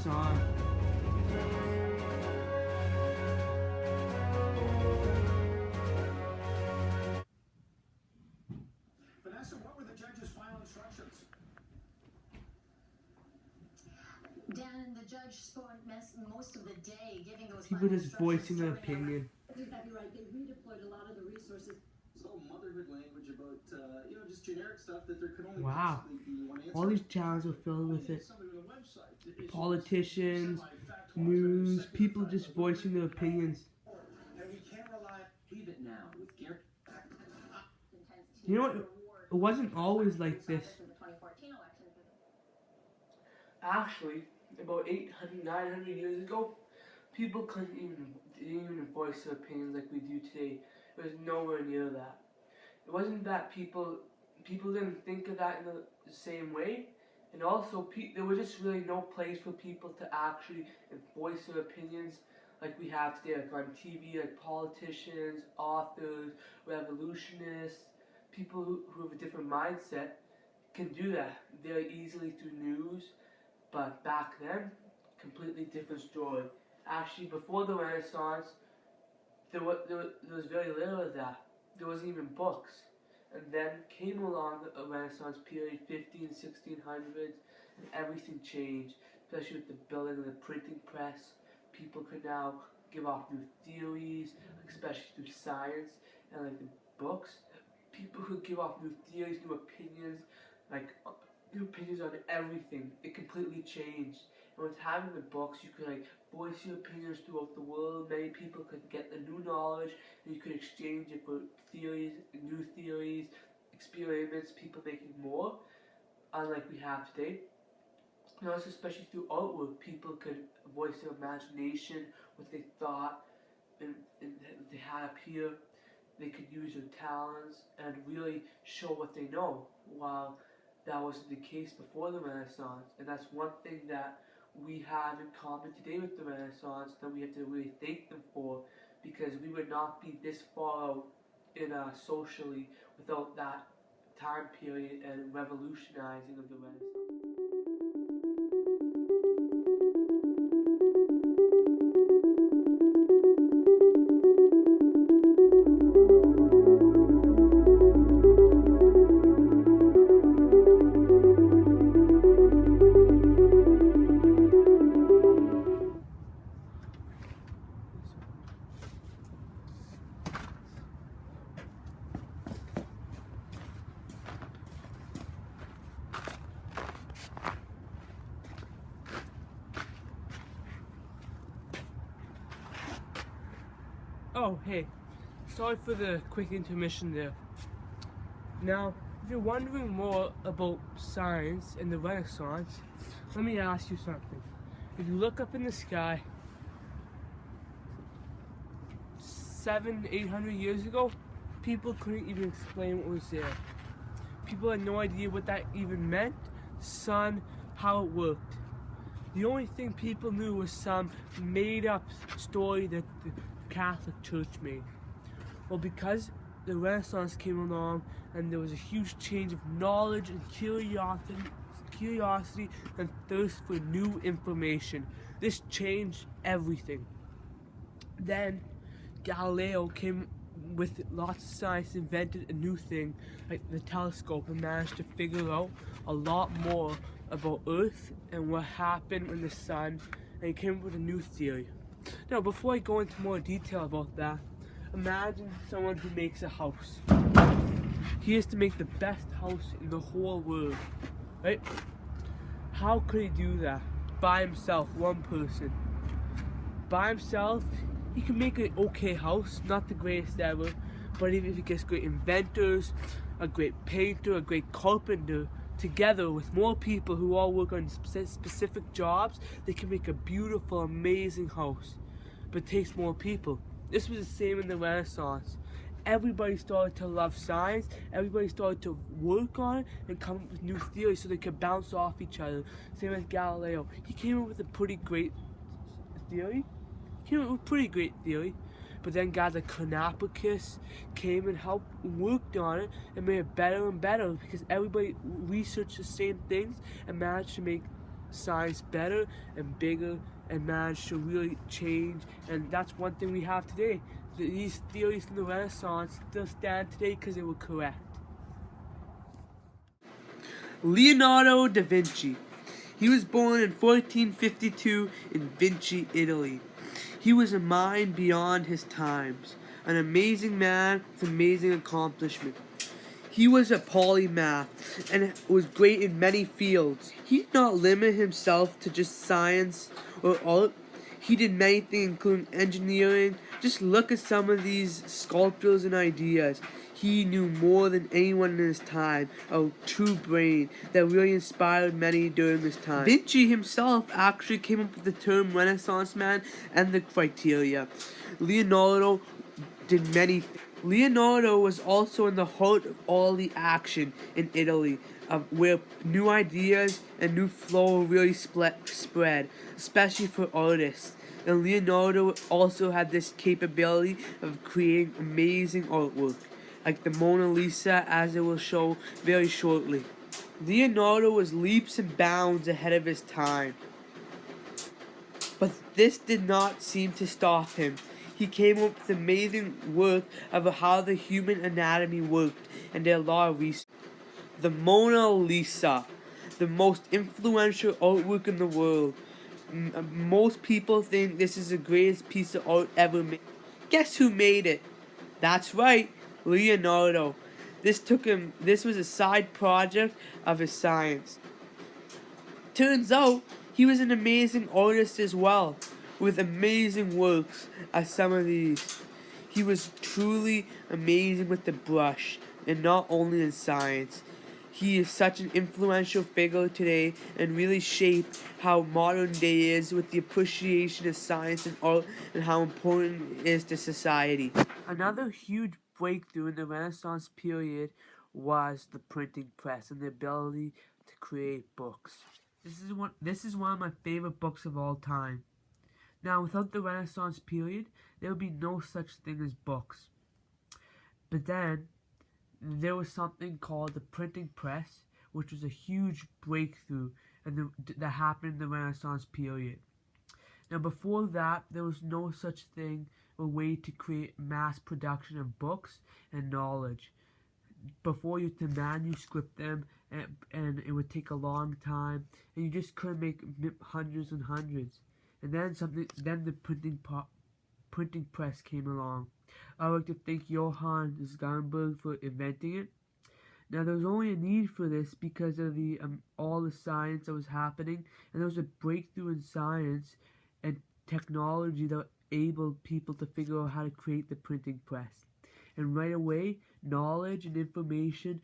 it's on. Vanessa, what were the judge's final instructions? Dan, the judge spent most of the day giving those People final just voicing their instructions, opinion. You'd be right. They redeployed a lot of the resources. It's all motherhood language about, just generic stuff that there could only Wow. possibly be one answer. All these channels are filled with it. Somebody with a website. Politicians, news, people just voicing their opinions. And we can't rely. Leave it now with Gary. You know what? It wasn't always like this. Actually, about 800, 900 years ago, people didn't even voice their opinions like we do today. It was nowhere near that. It wasn't that people didn't think of that in the same way, and also there was just really no place for people to actually voice their opinions like we have today, like on TV, like politicians, authors, revolutionists, people who have a different mindset can do that very easily through news. But back then, completely different story. Actually, before the Renaissance, there was very little of that. There wasn't even books. And then came along the Renaissance period, 1600s, and everything changed, especially with the building of the printing press. People could now give off new theories, especially through science and like the books. People who give off new theories, new opinions, new opinions on everything. It completely changed. And with having the books, you could voice your opinions throughout the world. Many people could get the new knowledge, and you could exchange it for theories, new theories, experiments, people making more, unlike we have today. And also, especially through artwork, people could voice their imagination, what they thought, and they had up here. They could use their talents and really show what they know, while that wasn't the case before the Renaissance. And that's one thing that we have in common today with the Renaissance that we have to really thank them for, because we would not be this far out in socially without that time period and revolutionizing of the Renaissance. Oh, hey, sorry for the quick intermission there. Now, if you're wondering more about science and the Renaissance, let me ask you something. If you look up in the sky, 700-800 years ago, people couldn't even explain what was there. People had no idea what that even meant, the sun, how it worked. The only thing people knew was some made-up story that the Catholic Church made. Well, because the Renaissance came along and there was a huge change of knowledge and curiosity and thirst for new information, this changed everything. Then Galileo came with lots of science, invented a new thing like the telescope, and managed to figure out a lot more about Earth and what happened when the sun, and he came up with a new theory. Now, before I go into more detail about that, imagine someone who makes a house. He has to make the best house in the whole world, right? How could he do that? By himself, one person. By himself, he can make an okay house, not the greatest ever, but if he gets great inventors, a great painter, a great carpenter, together with more people who all work on specific jobs, they can make a beautiful, amazing house. But it takes more people. This was the same in the Renaissance. Everybody started to love science, everybody started to work on it and come up with new theories so they could bounce off each other. Same with Galileo. He came up with a pretty great theory. But then guys like Copernicus came and helped, worked on it, and made it better and better, because everybody researched the same things and managed to make science better and bigger and managed to really change. And that's one thing we have today. These theories from the Renaissance still stand today because they were correct. Leonardo da Vinci. He was born in 1452 in Vinci, Italy. He was a mind beyond his times, an amazing man with amazing accomplishment. He was a polymath and was great in many fields. He did not limit himself to just science or art. He did many things, including engineering. Just look at some of these sculptures and ideas. He knew more than anyone in his time, a true brain that really inspired many during his time. Vinci himself actually came up with the term Renaissance man and the criteria. Leonardo did many things. Leonardo was also in the heart of all the action in Italy, where new ideas and new flow really spread, especially for artists. And Leonardo also had this capability of creating amazing artwork, like the Mona Lisa, as it will show very shortly. Leonardo was leaps and bounds ahead of his time. But this did not seem to stop him. He came up with amazing work about how the human anatomy worked and did a lot of research. The Mona Lisa, the most influential artwork in the world. Most people think this is the greatest piece of art ever made. Guess who made it? That's right, Leonardo. This was a side project of his science. Turns out he was an amazing artist as well, with amazing works as some of these. He was truly amazing with the brush, and not only in science. He is such an influential figure today and really shaped how modern day is with the appreciation of science and art and how important it is to society. Another huge breakthrough in the Renaissance period was the printing press and the ability to create books. This is one of my favorite books of all time. Now, without the Renaissance period, there would be no such thing as books. But then, there was something called the printing press, which was a huge breakthrough that happened in the Renaissance period. Now, before that, there was no such thing or way to create mass production of books and knowledge. Before, you had to manuscript them, and it would take a long time, and you just couldn't make hundreds and hundreds. And then the printing press came along. I would like to thank Johann Gutenberg for inventing it. Now, there was only a need for this because of all the science that was happening, and there was a breakthrough in science and technology that enabled people to figure out how to create the printing press. And right away, knowledge and information,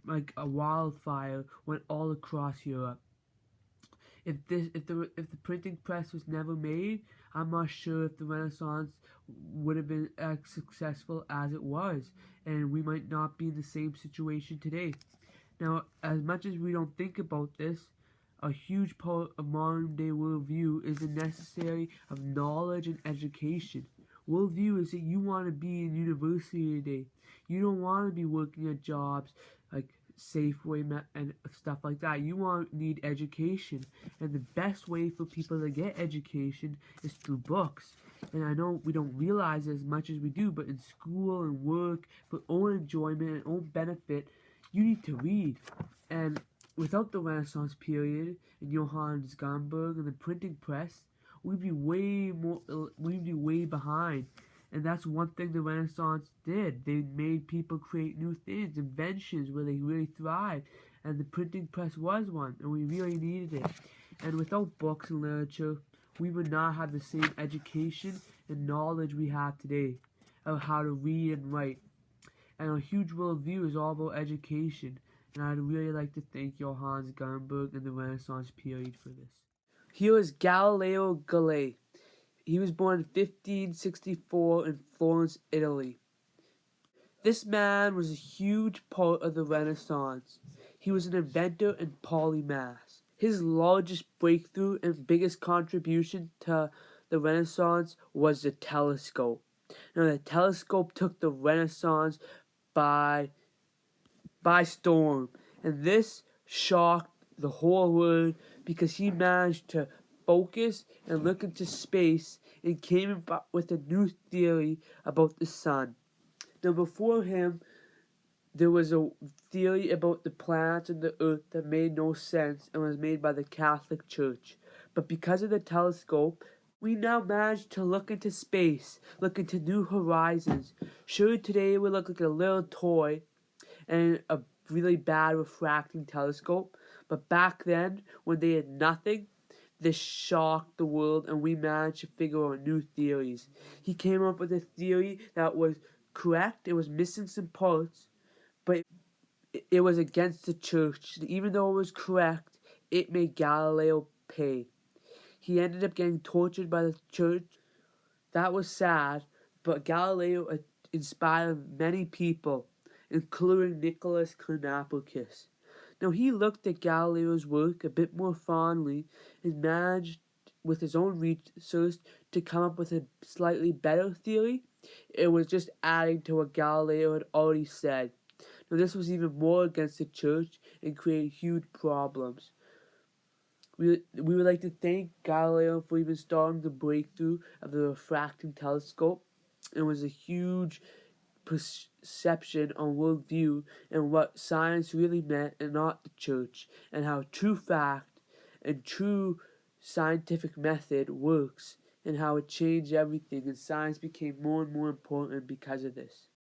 like a wildfire, went all across Europe. If the printing press was never made, I'm not sure if the Renaissance would have been as successful as it was, and we might not be in the same situation today. Now, as much as we don't think about this, a huge part of modern day worldview is the necessary of knowledge and education. Worldview is that you want to be in university today. You don't want to be working at jobs like Safeway and stuff like that. You need education, and the best way for people to get education is through books. And I know we don't realize it as much as we do, but in school and work, for own enjoyment and own benefit, you need to read. And without the Renaissance period and Johann Gutenberg and the printing press, we'd be way behind. And that's one thing the Renaissance did. They made people create new things, inventions where they really thrived. And the printing press was one, and we really needed it. And without books and literature, we would not have the same education and knowledge we have today of how to read and write. And a huge worldview is all about education. And I'd really like to thank Johann Gutenberg and the Renaissance period for this. Here is Galileo Galilei. He was born in 1564 in Florence, Italy. This man was a huge part of the Renaissance. He was an inventor and polymath. His largest breakthrough and biggest contribution to the Renaissance was the telescope. Now, the telescope took the Renaissance by storm, and this shocked the whole world because he managed to focus and look into space and came up with a new theory about the sun. Now, before him, there was a theory about the planets and the earth that made no sense and was made by the Catholic Church. But because of the telescope, we now manage to look into space, look into new horizons. Sure, today we look like a little toy and a really bad refracting telescope, but back then, when they had nothing, this shocked the world and we managed to figure out new theories. He came up with a theory that was correct, it was missing some parts, but it was against the church. Even though it was correct, it made Galileo pay. He ended up getting tortured by the church. That was sad, but Galileo inspired many people, including Nicholas Copernicus. Now, he looked at Galileo's work a bit more fondly and managed, with his own research, to come up with a slightly better theory. It was just adding to what Galileo had already said. Now, this was even more against the church and created huge problems. We would like to thank Galileo for even starting the breakthrough of the refracting telescope. It was a huge perception on worldview and what science really meant and not the church, and how true fact and true scientific method works, and how it changed everything, and science became more and more important because of this.